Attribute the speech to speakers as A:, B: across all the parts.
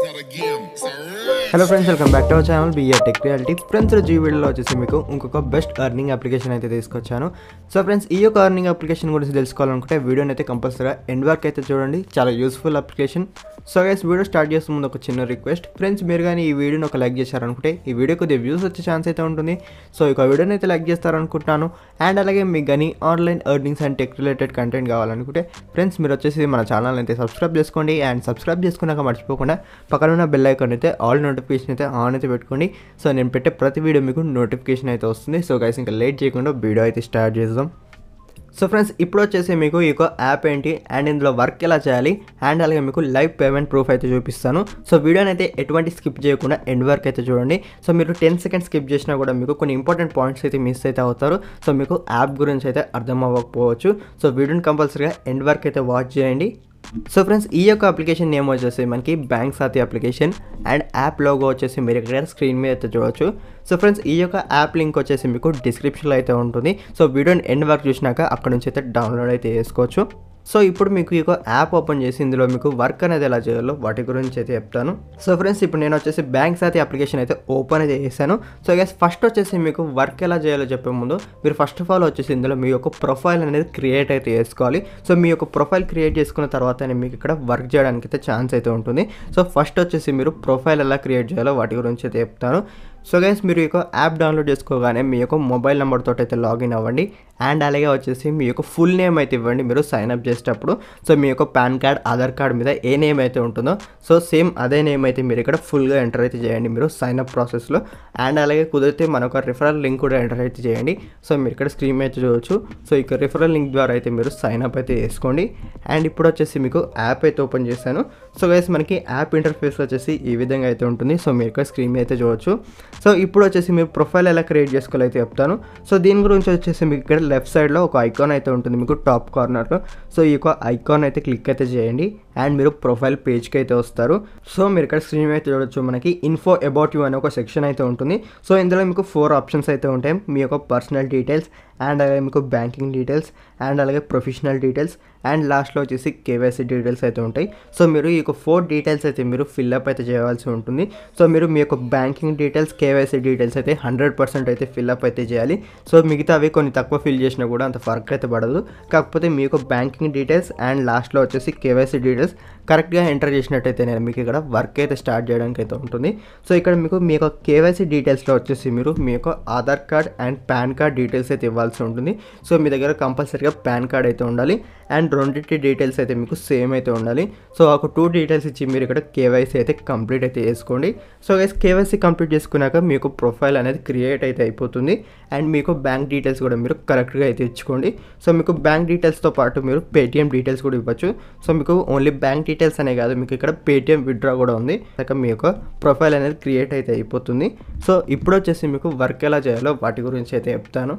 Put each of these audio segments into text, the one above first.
A: Hello friends, welcome back to our channel BR Tech Reality. Friends, ఈ వీడియోలో వచ్చేసి మీకు ఇంకొక బెస్ట్ ఎర్నింగ్ అప్లికేషన్ అయితే తీసుకొచ్చాను. సో ఫ్రెండ్స్, ఈ యొక్క ఎర్నింగ్ అప్లికేషన్ గురించి తెలుసుకోవాలనుకుంటే వీడియోని అయితే కంపల్సరీగా ఎండ్ వరకు అయితే చూడండి. చాలా useful application. So guys, video start చేసే ముందు ఒక చిన్న రిక్వెస్ట్. ఫ్రెండ్స్, మీరు కానీ ఈ వీడియోని ఒక లైక్ చేశారనుకుంటే ఈ వీడియో కొద్దిగా వ్యూస్ వచ్చే ఛాన్స్ అయితే ఉంటుంది. సో ఈ వీడియోని అయితే లైక్ చేస్తారనుకుంటున్నాను. అండ్ అలాగే మీకు కానీ online earnings and tech related content కావాలనుకుంటే ఫ్రెండ్స్, మీరు వచ్చేసి మన ఛానల్ అయితే సబ్స్క్రైబ్ చేసుకోండి. అండ్ సబ్స్క్రైబ్ చేసుకున్నాక మర్చిపోకుండా పక్కన ఉన్న బెల్ ఐకాన్ అయితే ఆల్ నోటిఫికేషన్ అయితే ఆన్ అయితే పెట్టుకోండి. సో నేను పెట్టే ప్రతి వీడియో మీకు నోటిఫికేషన్ అయితే వస్తుంది. సో గైస్, ఇంకా లేట్ చేయకుండా వీడియో అయితే స్టార్ట్ చేద్దాం. సో ఫ్రెండ్స్, ఇప్పుడు వచ్చేసి మీకు ఈ యాప్ ఏంటి అండ్ ఇందులో వర్క్ ఎలా చేయాలి అండ్ అలాగే మీకు లైవ్ పేమెంట్ ప్రూఫ్ అయితే చూపిస్తాను. సో వీడియోని అయితే ఎటువంటి స్కిప్ చేయకుండా ఎండ్ వరకు అయితే చూడండి. సో మీరు 10 సెకండ్స్ స్కిప్ చేసినా కూడా మీకు కొన్ని ఇంపార్టెంట్ పాయింట్స్ అయితే మిస్ అయితే అవుతారు. సో మీకు యాప్ గురించి అయితే అర్థం అవ్వకపోవచ్చు. సో వీడియోని కంపల్సరీగా ఎండ్ వరకు అయితే వాచ్ చేయండి. సో ఫ్రెండ్స్, ఈ యొక్క అప్లికేషన్ నేమ్ వచ్చేసి మనకి బ్యాంక్ సాతి అప్లికేషన్ అండ్ యాప్ లోగో వచ్చేసి మీరు ఇక్కడ స్క్రీన్ మీద అయితే చూడవచ్చు. సో ఫ్రెండ్స్, ఈ యొక్క యాప్ లింక్ వచ్చేసి మీకు డిస్క్రిప్షన్లో అయితే ఉంటుంది. సో వీడియోని ఎండ్ వరకు చూసినాక అక్కడ నుంచి అయితే డౌన్లోడ్ అయితే చేసుకోవచ్చు. సో ఇప్పుడు మీకు ఈ యాప్ ఓపెన్ చేసి ఇందులో మీకు వర్క్ అనేది ఎలా చేయాలో వాటి గురించి అయితే చెప్తాను. సో ఫ్రెండ్స్, ఇప్పుడు నేను వచ్చేసి బ్యాంక్ సాతి అప్లికేషన్ అయితే ఓపెన్ అయితే చేశాను. సో గైస్, ఫస్ట్ వచ్చేసి మీకు వర్క్ ఎలా చేయాలో చెప్పే ముందు మీరు ఫస్ట్ ఆఫ్ ఆల్ వచ్చేసి ఇందులో మీ యొక్క ప్రొఫైల్ అనేది క్రియేట్ అయితే చేసుకోవాలి. సో మీ యొక్క ప్రొఫైల్ క్రియేట్ చేసుకున్న తర్వాతనే మీకు ఇక్కడ వర్క్ చేయడానికి అయితే ఛాన్స్ అయితే ఉంటుంది. సో ఫస్ట్ వచ్చేసి మీరు ప్రొఫైల్ ఎలా క్రియేట్ చేయాలో వాటి గురించి అయితే చెప్తాను. సో గైస్, మీరు ఈ యాప్ డౌన్లోడ్ చేసుకోగానే మీ యొక్క మొబైల్ నెంబర్ తోటి అయితే లాగిన్ అవ్వండి. అండ్ అలాగే వచ్చేసి మీ యొక్క ఫుల్ నేమ్ అయితే ఇవ్వండి మీరు సైన్ అప్ చేసేటప్పుడు. సో మీ యొక్క పాన్ కార్డ్, ఆధార్ కార్డ్ మీద ఏ నేమ్ అయితే ఉంటుందో సో సేమ్ అదే నేమ్ అయితే మీరు ఇక్కడ ఫుల్గా ఎంటర్ అయితే చేయండి మీరు సైన్ అప్ ప్రాసెస్లో. అండ్ అలాగే కుదిరితే మనొక రిఫరల్ లింక్ కూడా ఎంటర్ అయితే చేయండి. సో మీరు ఇక్కడ స్క్రీన్ అయితే చూడవచ్చు. సో ఇక రిఫరల్ లింక్ ద్వారా అయితే మీరు సైన్ అప్ అయితే చేసుకోండి. అండ్ ఇప్పుడు వచ్చేసి మీకు యాప్ అయితే ఓపెన్ చేశాను. సో గైస్, మనకి యాప్ ఇంటర్ఫేస్ వచ్చేసి ఈ విధంగా అయితే ఉంటుంది. సో మీరు ఇక్కడ స్క్రీన్ అయితే చూడవచ్చు. సో ఇప్పుడు వచ్చేసి మీరు ప్రొఫైల్ ఎలా క్రియేట్ చేసుకోవాలో అయితే చెప్తాను. సో దీని గురించి వచ్చేసి మీకు ఇక్కడ లెఫ్ట్ సైడ్లో ఒక ఐకాన్ అయితే ఉంటుంది మీకు టాప్ కార్నర్లో. సో ఈ యొక్క ఐకాన్ అయితే క్లిక్ అయితే చేయండి అండ్ మీరు ప్రొఫైల్ పేజ్కి అయితే వస్తారు. సో మీరు ఇక్కడ స్క్రీన్ అయితే చూడొచ్చు. మనకి ఇన్ఫో అబౌట్ యూ అనే ఒక సెక్షన్ అయితే ఉంటుంది. సో ఇందులో మీకు 4 ఆప్షన్స్ అయితే ఉంటాయి. మీ యొక్క పర్సనల్ డీటెయిల్స్ అండ్ అలాగే మీకు బ్యాంకింగ్ డీటెయిల్స్ అండ్ అలాగే ప్రొఫెషనల్ డీటెయిల్స్ అండ్ లాస్ట్లో వచ్చేసి కేవైసీ డీటెయిల్స్ అయితే ఉంటాయి. సో మీరు ఈ యొక్క 4 డీటెయిల్స్ అయితే మీరు ఫిల్అప్ అయితే చేయవలసి ఉంటుంది. సో మీరు మీ యొక్క బ్యాంకింగ్ డీటెయిల్స్, కేవైసీ డీటెయిల్స్ అయితే 100% అయితే ఫిల్అప్ అయితే చేయాలి. సో మిగతా అవి కొన్ని తక్కువ ఫిల్ చేసినా కూడా అంత ఫరక్ అయితే పడదు. కాకపోతే మీ యొక్క బ్యాంకింగ్ డీటెయిల్స్ అండ్ లాస్ట్లో వచ్చేసి కేవైసీ డీటెయిల్స్ కరెక్ట్గా ఎంటర్ చేసినట్టయితే నేను మీకు ఇక్కడ వర్క్ అయితే స్టార్ట్ చేయడానికి అయితే ఉంటుంది. సో ఇక్కడ మీకు మీ యొక్క కేవైసీ డీటెయిల్స్లో వచ్చేసి మీరు మీ యొక్క Aadhaar card and pan card details అయితే ఇవ్వాల్సి ఉంటుంది. సో మీ దగ్గర కంపల్సరీగా పాన్ కార్డ్ అయితే ఉండాలి అండ్ రెండింటి డీటెయిల్స్ అయితే మీకు సేమ్ అయితే ఉండాలి. సో ఒక 2 డీటెయిల్స్ ఇచ్చి మీరు ఇక్కడ కేవైసీ అయితే కంప్లీట్ అయితే చేసుకోండి. సో గైస్, కేవైసీ కంప్లీట్ చేసుకున్నాక మీకు ప్రొఫైల్ అనేది క్రియేట్ అయితే అయిపోతుంది. అండ్ మీకు బ్యాంక్ డీటెయిల్స్ కూడా మీరు కరెక్ట్గా అయితే ఇచ్చుకోండి. సో మీకు బ్యాంక్ డీటెయిల్స్తో పాటు మీరు పేటిఎం డీటెయిల్స్ కూడా ఇవ్వచ్చు. సో మీకు ఓన్లీ బ్యాంక్ డీటెయిల్స్ అనే కాదు, మీకు ఇక్కడ పేటిఎం విత్డ్రా కూడా ఉంది. మీ యొక్క ప్రొఫైల్ అనేది క్రియేట్ అయితే అయిపోతుంది. సో ఇప్పుడు వచ్చేసి మీకు వర్క్ ఎలా చేయాలో వాటి గురించి అయితే చెప్తాను.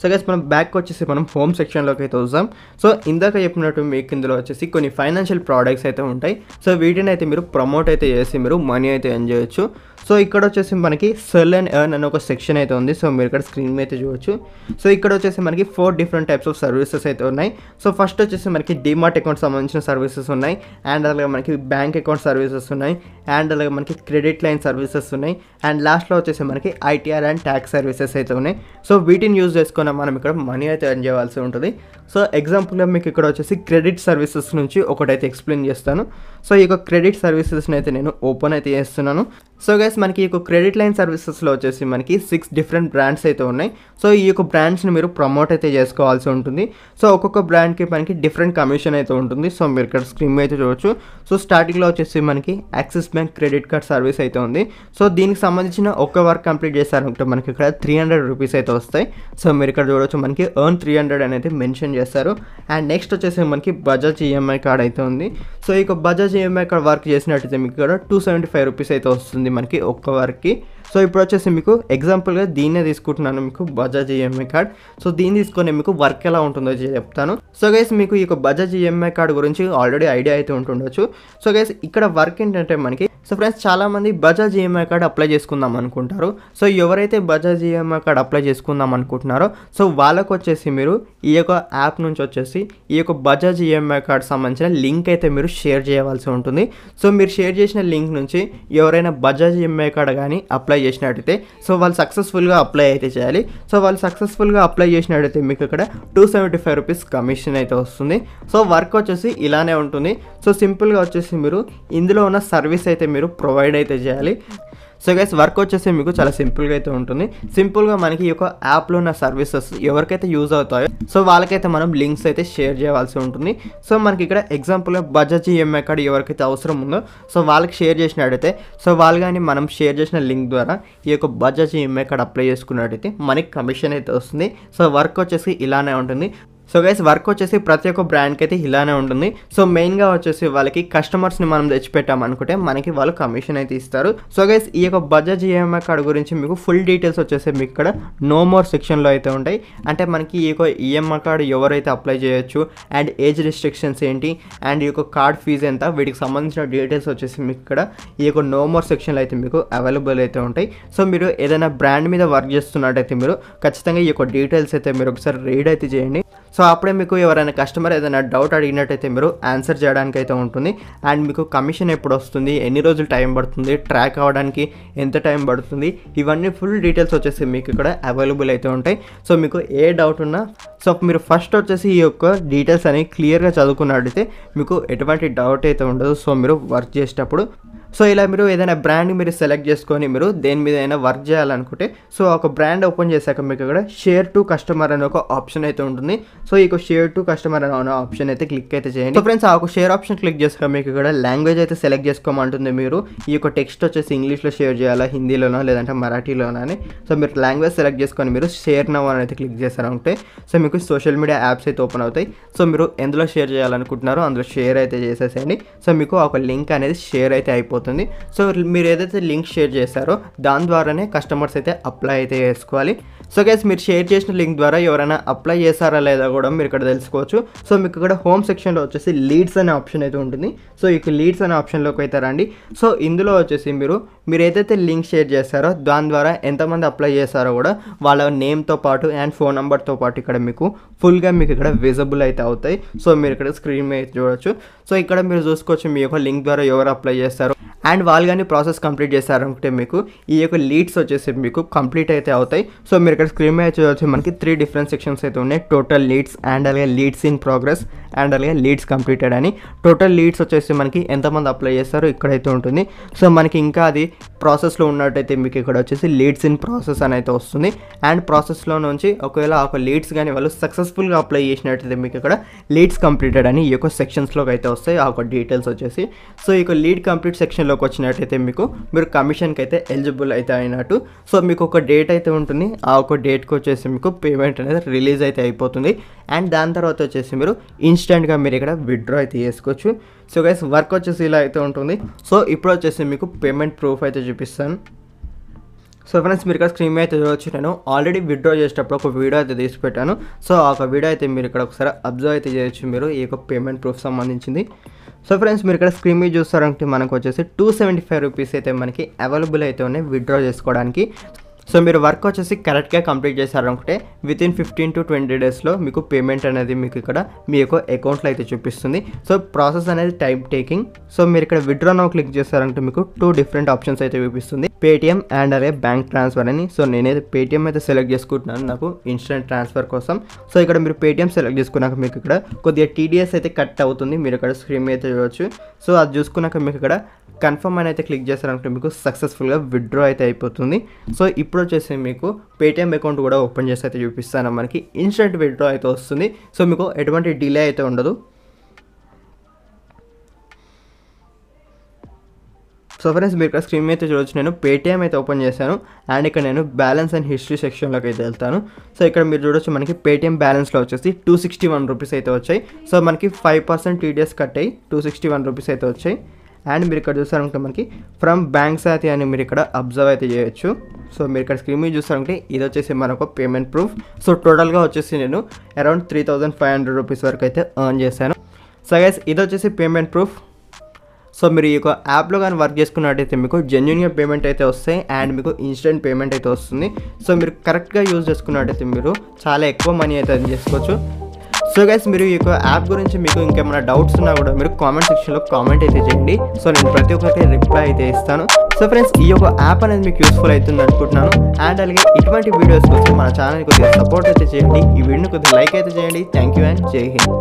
A: సో గైస్, మనం బ్యాక్ వచ్చేసి మనం హోమ్ సెక్షన్లోకి అయితే వస్తాం. సో ఇందాక చెప్పినట్టు మీకు ఇందులో వచ్చేసి కొన్ని ఫైనాన్షియల్ ప్రోడక్ట్స్ అయితే ఉంటాయి. సో వీటిని అయితే మీరు ప్రమోట్ అయితే చేసి మీరు మనీ అయితే ఎర్న్ చేయొచ్చు. సో ఇక్కడ వచ్చేసి మనకి సెల్ అండ్ ఎర్న్ అనే ఒక సెక్షన్ అయితే ఉంది. సో మీరు ఇక్కడ స్క్రీన్ అయితే చూడవచ్చు. సో ఇక్కడ వచ్చేసి మనకి 4 డిఫరెంట్ టైప్స్ ఆఫ్ సర్వీసెస్ అయితే ఉన్నాయి. సో ఫస్ట్ వచ్చేసి మనకి డిమార్ట్ అకౌంట్ సంబంధించిన సర్వీసెస్ ఉన్నాయి. అండ్ అలాగే మనకి బ్యాంక్ అకౌంట్ సర్వీసెస్ ఉన్నాయి. అండ్ అలాగే మనకి క్రెడిట్ లైన్ సర్వీసెస్ ఉన్నాయి. అండ్ లాస్ట్లో వచ్చేసి మనకి ఐటీఆర్ అండ్ ట్యాక్స్ సర్వీసెస్ అయితే ఉన్నాయి. సో వీటిని యూజ్ చేసుకుని మనం ఇక్కడ మనీ అయితే ఎర్న్ చేయవలసి ఉంటుంది. సో ఎగ్జాంపుల్గా మీకు ఇక్కడ వచ్చేసి క్రెడిట్ సర్వీసెస్ నుంచి ఒకటైతే ఎక్స్ప్లెయిన్ చేస్తాను. సో ఈ యొక్క క్రెడిట్ సర్వీసెస్ని అయితే నేను ఓపెన్ అయితే చేస్తున్నాను. సో గైస్, మనకి ఈ యొక్క క్రెడిట్ లైన్ సర్వీసెస్లో వచ్చేసి మనకి 6 డిఫరెంట్ బ్రాండ్స్ అయితే ఉన్నాయి. సో ఈ యొక్క బ్రాండ్స్ని మీరు ప్రమోట్ అయితే చేసుకోవాల్సి ఉంటుంది. సో ఒక్కొక్క బ్రాండ్కి మనకి డిఫరెంట్ కమిషన్ అయితే ఉంటుంది. సో మీరు ఇక్కడ స్క్రీన్ అయితే చూడవచ్చు. సో స్టార్టింగ్లో వచ్చేసి మనకి axis bank credit card service అయితే ఉంది. సో దీనికి సంబంధించిన ఒక్క వర్క్ కంప్లీట్ చేశారంటే మనకి ఇక్కడ 300 రూపీస్ అయితే వస్తాయి. సో మీరు ఇక్కడ చూడవచ్చు మనకి ఎర్న్ 300 అనేది మెన్షన్ చేస్తారు. అండ్ నెక్స్ట్ వచ్చేసి మనకి బజాజ్ ఈఎంఐ కార్డ్ అయితే ఉంది. సో ఇక బజాజ్ ఈఎంఐ కార్డ్ వర్క్ చేసినట్టయితే మీకు ఇక్కడ 275 రూపీస్ అయితే వస్తుంది మనకి ఒక్క వర్క్కి. సో ఇప్పుడు వచ్చేసి మీకు ఎగ్జాంపుల్గా దీన్నే తీసుకుంటున్నాను, మీకు బజాజ్ ఈఎంఐ కార్డ్. సో దీన్ని తీసుకొని మీకు వర్క్ ఎలా ఉంటుందో చెప్తాను. సో గైస్ మీకు ఈ బజాజ్ ఈఎంఐ కార్డ్ గురించి ఆల్రెడీ ఐడియా అయితే ఉంటుండొచ్చు. సో గైస్ ఇక్కడ వర్క్ ఏంటంటే మనకి, సో ఫ్రెండ్స్ చాలామంది బజాజ్ ఈఎంఐ కార్డ్ అప్లై చేసుకుందాం అనుకుంటారు. సో ఎవరైతే బజాజ్ ఈఎంఐ కార్డ్ అప్లై చేసుకుందాం అనుకుంటున్నారో సో వాళ్ళకు వచ్చేసి మీరు ఈ యొక్క యాప్ నుంచి వచ్చేసి ఈ యొక్క బజాజ్ ఈఎంఐ కార్డ్ సంబంధించిన లింక్ అయితే మీరు షేర్ చేయవలసి ఉంటుంది. సో మీరు షేర్ చేసిన లింక్ నుంచి ఎవరైనా బజాజ్ ఈఎంఐ కార్డ్ కానీ అప్లై చేసినట్టయితే సో వాళ్ళు సక్సెస్ఫుల్గా అప్లై అయితే చేయాలి. సో వాళ్ళు సక్సెస్ఫుల్గా అప్లై చేసినట్టయితే మీకు ఇక్కడ 275 రూపీస్ కమిషన్ అయితే వస్తుంది. సో వర్క్ వచ్చేసి ఇలానే ఉంటుంది. సో సింపుల్గా వచ్చేసి మీరు ఇందులో ఉన్న సర్వీస్ అయితే మీరు ప్రొవైడ్ అయితే చేయాలి. సో గైస్ వర్క్ వచ్చేసి మీకు చాలా సింపుల్గా అయితే ఉంటుంది. సింపుల్గా మనకి ఈ యొక్క యాప్లో ఉన్న సర్వీసెస్ ఎవరికైతే యూజ్ అవుతాయో సో వాళ్ళకైతే మనం లింక్స్ అయితే షేర్ చేయవలసి ఉంటుంది. సో మనకి ఇక్కడ ఎగ్జాంపుల్గా బజాజ్ ఈఎంఐ కార్డ్ ఎవరికైతే అవసరం ఉందో సో వాళ్ళకి షేర్ చేసినట్టయితే సో వాళ్ళు కానీ మనం షేర్ చేసిన లింక్ ద్వారా ఈ యొక్క బజాజ్ ఈఎంఐ కార్డ్ అప్లై చేసుకున్నట్టయితే మనకి కమిషన్ అయితే వస్తుంది. సో వర్క్ వచ్చేసి ఇలానే ఉంటుంది. సో గైస్ వర్క్ వచ్చేసి ప్రతి ఒక్క బ్రాండ్కి అయితే ఇలానే ఉంటుంది. సో మెయిన్గా వచ్చేసి వాళ్ళకి కస్టమర్స్ని మనం తెచ్చిపెట్టామనుకుంటే మనకి వాళ్ళు కమిషన్ అయితే ఇస్తారు. సో గైస్ ఈ యొక్క బజాజ్ ఈఎంఐ కార్డ్ గురించి మీకు ఫుల్ డీటెయిల్స్ వచ్చేసి మీకు ఇక్కడ నో మోర్ సెక్షన్లో అయితే ఉంటాయి. అంటే మనకి ఈ యొక్క ఈఎంఐ కార్డ్ ఎవరైతే అప్లై చేయొచ్చు అండ్ ఏజ్ రిస్ట్రిక్షన్స్ ఏంటి అండ్ ఈ యొక్క కార్డ్ ఫీజు ఎంత, వీటికి సంబంధించిన డీటెయిల్స్ వచ్చేసి మీకు ఇక్కడ ఈ యొక్క నో మోర్ సెక్షన్లో అయితే మీకు అవైలబుల్ అయితే ఉంటాయి. సో మీరు ఏదైనా బ్రాండ్ మీద వర్క్ చేస్తున్నట్టయితే మీరు ఖచ్చితంగా ఈ యొక్క డీటెయిల్స్ అయితే మీరు ఒకసారి రీడ్ అయితే చేయండి. సో అప్పుడే మీకు ఎవరైనా కస్టమర్ ఏదైనా డౌట్ అడిగినట్టయితే మీరు ఆన్సర్ చేయడానికి అయితే ఉంటుంది. అండ్ మీకు కమిషన్ ఎప్పుడు వస్తుంది, ఎన్ని రోజులు టైం పడుతుంది, ట్రాక్ అవ్వడానికి ఎంత టైం పడుతుంది, ఇవన్నీ ఫుల్ డీటెయిల్స్ వచ్చేసి మీకు ఇక్కడ అవైలబుల్ అయితే ఉంటాయి. సో మీకు ఏ డౌట్ ఉన్నా సో మీరు ఫస్ట్ వచ్చేసి ఈ యొక్క డీటెయిల్స్ అనేవి క్లియర్గా చదువుకున్నట్టయితే మీకు ఎటువంటి డౌట్ అయితే ఉండదు. సో మీరు వర్క్ చేసేటప్పుడు సో ఇలా మీరు ఏదైనా బ్రాండ్ మీరు సెలెక్ట్ చేసుకొని మీరు దేని మీద అయినా వర్క్ చేయాలనుకుంటే సో ఒక బ్రాండ్ ఓపెన్ చేశాక మీకు ఇక్కడ షేర్ టు కస్టమర్ అనే ఒక ఆప్షన్ అయితే ఉంటుంది. సో ఈ షేర్ టు కస్టమర్ అనే ఆప్షన్ అయితే క్లిక్ అయితే చేయండి. సో ఫ్రెండ్స్ ఆ ఒక షేర్ ఆప్షన్ క్లిక్ చేశాక మీకు ఇక్కడ లాంగ్వేజ్ అయితే సెలెక్ట్ చేసుకోమంటుంది. మీరు ఈ యొక్క టెక్స్ట్ వచ్చేసి ఇంగ్లీష్లో షేర్ చేయాలా, హిందీలోనో లేదంటే మరాఠీలోనో అని. సో మీరు లాంగ్వేజ్ సెలెక్ట్ చేసుకొని మీరు షేర్ నౌ అని అయితే క్లిక్ చేశారంటే సో మీకు సోషల్ మీడియా యాప్స్ అయితే ఓపెన్ అవుతాయి. సో మీరు ఎందులో షేర్ చేయాలనుకుంటున్నారో అందులో షేర్ అయితే చేసేసేయండి. సో మీకు ఒక లింక్ అనేది షేర్ అయితే అయిపోతుంది. సో మీరు ఏదైతే లింక్ షేర్ చేశారో దాని ద్వారానే కస్టమర్స్ అయితే అప్లై అయితే చేసుకోవాలి. సో గైస్ మీరు షేర్ చేసిన లింక్ ద్వారా ఎవరైనా అప్లై చేశారా లేదా కూడా మీరు ఇక్కడ తెలుసుకోవచ్చు. సో మీకు ఇక్కడ హోమ్ సెక్షన్లో వచ్చేసి లీడ్స్ అనే ఆప్షన్ అయితే ఉంటుంది. సో ఈ లీడ్స్ అనే ఆప్షన్లోకి అయితే రండి. సో ఇందులో వచ్చేసి మీరు ఏదైతే లింక్ షేర్ చేస్తారో దాని ద్వారా ఎంతమంది అప్లై చేశారో కూడా వాళ్ళ నేమ్తో పాటు అండ్ ఫోన్ నెంబర్తో పాటు ఇక్కడ మీకు ఫుల్గా మీకు ఇక్కడ విజిబుల్ అయితే అవుతాయి. సో మీరు ఇక్కడ స్క్రీన్ మీద చూడవచ్చు. సో ఇక్కడ మీరు చూసుకోవచ్చు మీ యొక్క లింక్ ద్వారా ఎవరు అప్లై చేస్తారో అండ్ వాళ్ళు కానీ ప్రాసెస్ కంప్లీట్ చేస్తారనుకుంటే మీకు ఈ యొక్క లీడ్స్ వచ్చేసి మీకు కంప్లీట్ అయితే అవుతాయి. సో మీరు ఇక్కడ స్క్రీన్ మీద చూడవచ్చు మనకి 3 డిఫరెంట్ సెక్షన్స్ అయితే ఉన్నాయి. టోటల్ లీడ్స్ అండ్ అలాగే లీడ్స్ ఇన్ ప్రోగ్రెస్ అండ్ అలాగే లీడ్స్ కంప్లీటెడ్ అని. టోటల్ లీడ్స్ వచ్చేసి మనకి ఎంతమంది అప్లై చేస్తారో ఇక్కడైతే ఉంటుంది. సో మనకి ఇంకా అది ప్రాసెస్లో ఉన్నట్టయితే మీకు ఇక్కడ వచ్చేసి లీడ్స్ ఇన్ ప్రాసెస్ అని అయితే వస్తుంది. అండ్ ప్రాసెస్లో నుంచి ఒకవేళ ఒక లీడ్స్ కానీ వాళ్ళు సక్సెస్ఫుల్గా అప్లై చేసినట్టయితే మీకు ఇక్కడ లీడ్స్ కంప్లీటెడ్ అని ఈ యొక్క సెక్షన్స్లోకి అయితే వస్తాయి ఆ ఒక డీటెయిల్స్ వచ్చేసి. సో ఈ యొక్క లీడ్ కంప్లీట్ సెక్షన్లోకి వచ్చినట్టయితే మీరు కమిషన్కి అయితే ఎలిజిబుల్ అయితే అయినట్టు. సో మీకు ఒక డేట్ అయితే ఉంటుంది. ఆ ఒక డేట్కి వచ్చేసి మీకు పేమెంట్ అనేది రిలీజ్ అయితే అయిపోతుంది. అండ్ దాని తర్వాత వచ్చేసి మీరు ఇన్స్టెంట్గా మీరు ఇక్కడ విత్డ్రా అయితే చేసుకోవచ్చు. సో గైస్ వర్క్ వచ్చేసి ఇలా అయితే ఉంటుంది. సో ఇప్పుడు వచ్చేసి మీకు పేమెంట్ ప్రూఫ్ అయితే చూపిస్తాను. సో ఫ్రెండ్స్ మీరు ఇక్కడ స్క్రీన్ మీద అయితే చూడవచ్చు. నేను ఆల్రెడీ విత్డ్రా చేసేటప్పుడు ఒక వీడియో అయితే తీసి పెట్టాను. సో ఆ ఒక వీడియో అయితే మీరు ఇక్కడ ఒకసారి అబ్జర్వ్ అయితే చేయొచ్చు మీరు ఈ యొక్క పేమెంట్ ప్రూఫ్ సంబంధించింది. సో ఫ్రెండ్స్ మీరు ఇక్కడ స్క్రీన్ మీద చూస్తారంటే మనకు వచ్చేసి 275 రూపీస్ అయితే మనకి అవైలబుల్ అయితే ఉన్నాయి విత్డ్రా చేసుకోవడానికి. సో మీరు వర్క్ వచ్చేసి కరెక్ట్గా కంప్లీట్ చేశారనుకుంటే వితిన్ 15 to 20 డేస్లో మీకు పేమెంట్ అనేది మీకు ఇక్కడ మీ యొక్క అకౌంట్లో అయితే చూపిస్తుంది. సో ప్రాసెస్ అనేది టైం టేకింగ్. సో మీరు ఇక్కడ విత్డ్రా నౌ క్లిక్ చేశారంటే మీకు 2 డిఫరెంట్ ఆప్షన్స్ అయితే చూపిస్తుంది, పేటిఎం అండ్ అలాగే బ్యాంక్ ట్రాన్స్ఫర్ అని. సో నేనైతే పేటిఎం అయితే సెలెక్ట్ చేసుకుంటున్నాను నాకు ఇన్స్టెంట్ ట్రాన్స్ఫర్ కోసం. సో ఇక్కడ మీరు పేటిఎం సెలెక్ట్ చేసుకున్నాక మీకు ఇక్కడ కొద్దిగా టీడీఎస్ అయితే కట్ అవుతుంది. మీరు ఇక్కడ స్క్రీన్ మీద అయితే చూడవచ్చు. సో అది చూసుకున్నాక మీకు ఇక్కడ కన్ఫర్మ్ అని అయితే క్లిక్ చేశారంటే మీకు సక్సెస్ఫుల్గా విత్డ్రా అయితే అయిపోతుంది. సో ఇప్పుడు వచ్చేసి మీకు పేటిఎం అకౌంట్ కూడా ఓపెన్ చేసి అయితే చూపిస్తాను. మనకి ఇన్స్టెంట్ విత్డ్రా అయితే వస్తుంది. సో మీకు ఎటువంటి డిలే అయితే ఉండదు. సో ఫ్రెండ్స్ మీరు ఇక్కడ స్క్రీన్ మీద చూడవచ్చు. నేను పేటిఎం అయితే ఓపెన్ చేశాను అండ్ ఇక్కడ నేను బ్యాలెన్స్ అండ్ హిస్టరీ సెక్షన్లోకి అయితే వెళ్తాను. సో ఇక్కడ మీరు చూడొచ్చు మనకి పేటిఎం బ్యాలెన్స్లో వచ్చేసి 261 రూపీస్ అయితే వచ్చాయి. సో మనకి 5% టీడీఎస్ కట్ అయ్యి 261 రూపీస్ అయితే వచ్చాయి. అండ్ మీరు ఇక్కడ చూసారంటే మనకి ఫ్రమ్ బ్యాంక్స్ అయితే అని మీరు ఇక్కడ అబ్జర్వ్ అయితే చేయొచ్చు. సో మీరు ఇక్కడ స్క్రీన్ మీద చూస్తారంటే ఇది వచ్చేసి మనకు పేమెంట్ ప్రూఫ్. సో టోటల్గా వచ్చేసి నేను అరౌండ్ 3,500 రూపీస్ వరకు అయితే ఎర్న్ చేశాను. సో గైస్ ఇది వచ్చేసి పేమెంట్ ప్రూఫ్. సో మీరు ఈ యొక్క యాప్లో కానీ వర్క్ చేసుకున్నట్టయితే మీకు జెన్యున్గా పేమెంట్ అయితే వస్తాయి అండ్ మీకు ఇన్స్టెంట్ పేమెంట్ అయితే వస్తుంది. సో మీరు కరెక్ట్గా యూజ్ చేసుకున్నట్టయితే మీరు చాలా ఎక్కువ మనీ అయితే ఎర్న్ చేసుకోవచ్చు. సో గైస్ మీరు ఈ యొక్క యాప్ గురించి మీకు ఇంకేమైనా డౌట్స్ ఉన్నా కూడా మీరు కామెంట్ సెక్షన్లో కామెంట్ అయితే చేయండి. సో నేను ప్రతి ఒక్కరికి రిప్లై అయితే ఇస్తాను. సో ఫ్రెండ్స్ ఈ యొక్క యాప్ అనేది మీకు యూస్ఫుల్ అవుతుంది అనుకుంటున్నాను. అండ్ అలాగే ఇటువంటి వీడియోస్ కోసం మన ఛానల్ కొద్దిగా సపోర్ట్ అయితే చేయండి. ఈ వీడియోని కొద్దిగా లైక్ అయితే చేయండి. థ్యాంక్ యూ అండ్ జై హింద్.